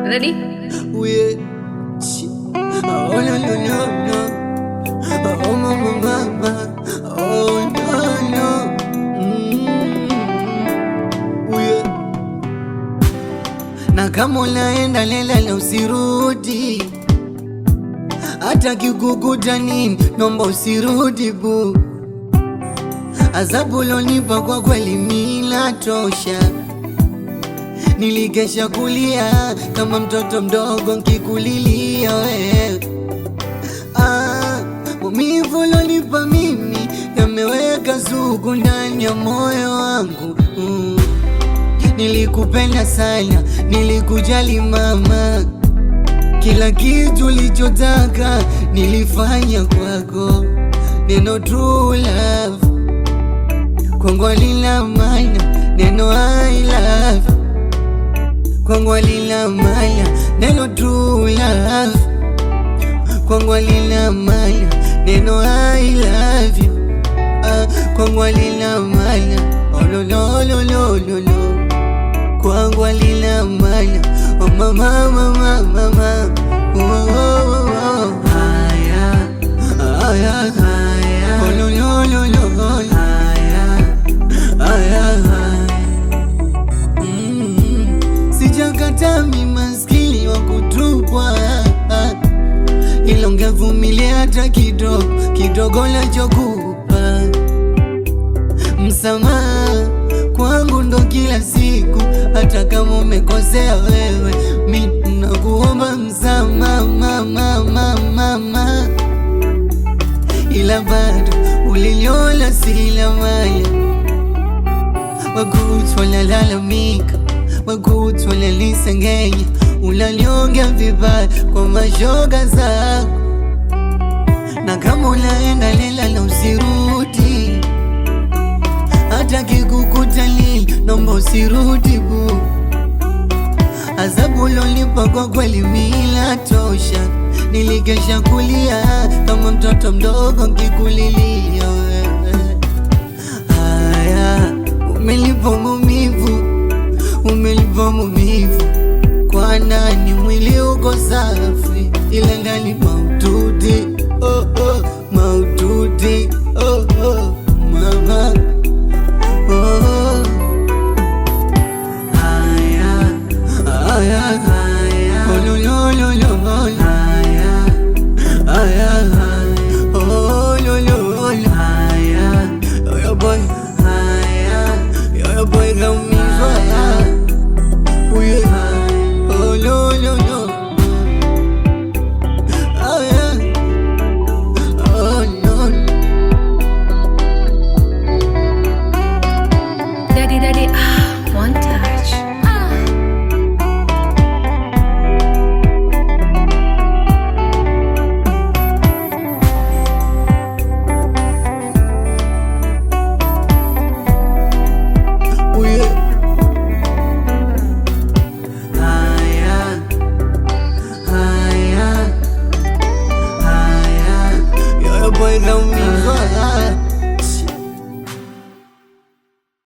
Ready? Oh no no no no. Oh mama mama. Oh no no. Na kama unaenda lela na usirudi, hata kikukuta nini nomba usirudi bu. Adhabu ulonipa kwa kweli mila tosha. Nilikesha kulia kama mtoto mdogo nkikulilia wewe. Maumivu ulonipa mimi yameweka sugu ndani ya moyo wangu. Nilikupenda sana, nilikujali mama, kila kitu ulichotaka nilifanya kwako. Neno true love kwangu halina maana, neno I love kwangu halina maana, neno true love kwangu halina maana, neno I love you kwangu halina maana. Oh no no no no no no, kwangu halina maana. Oh mama mama mama. Oh oh oh. Haya haya haya. Oh no no no no. Sijakata mi maskini wa kutupwa, ila ungevumilia hata kidogo kidogo nachokupa. Msamaha kwangu ndo kila siku, hata kama umekosea wewe mi nakuomba msamaha mama mama, ila bado uliniona sila maya. Wakutu wanalalamika, wakutu wanalisengenya, unaniongea vibaya kwa mashoga zako. Na kama unaenda lela na usirudi, hata kikukuta lili nomba usirudi bu. Adhabu ulonipa kwa kweli mila tosha. Nilikesha kulia kama mtoto mdogo nkikulilia wewe. Haya, umelipa maumivu, umelipa maumivu. Kwa nani mwili uko safi, ila ndani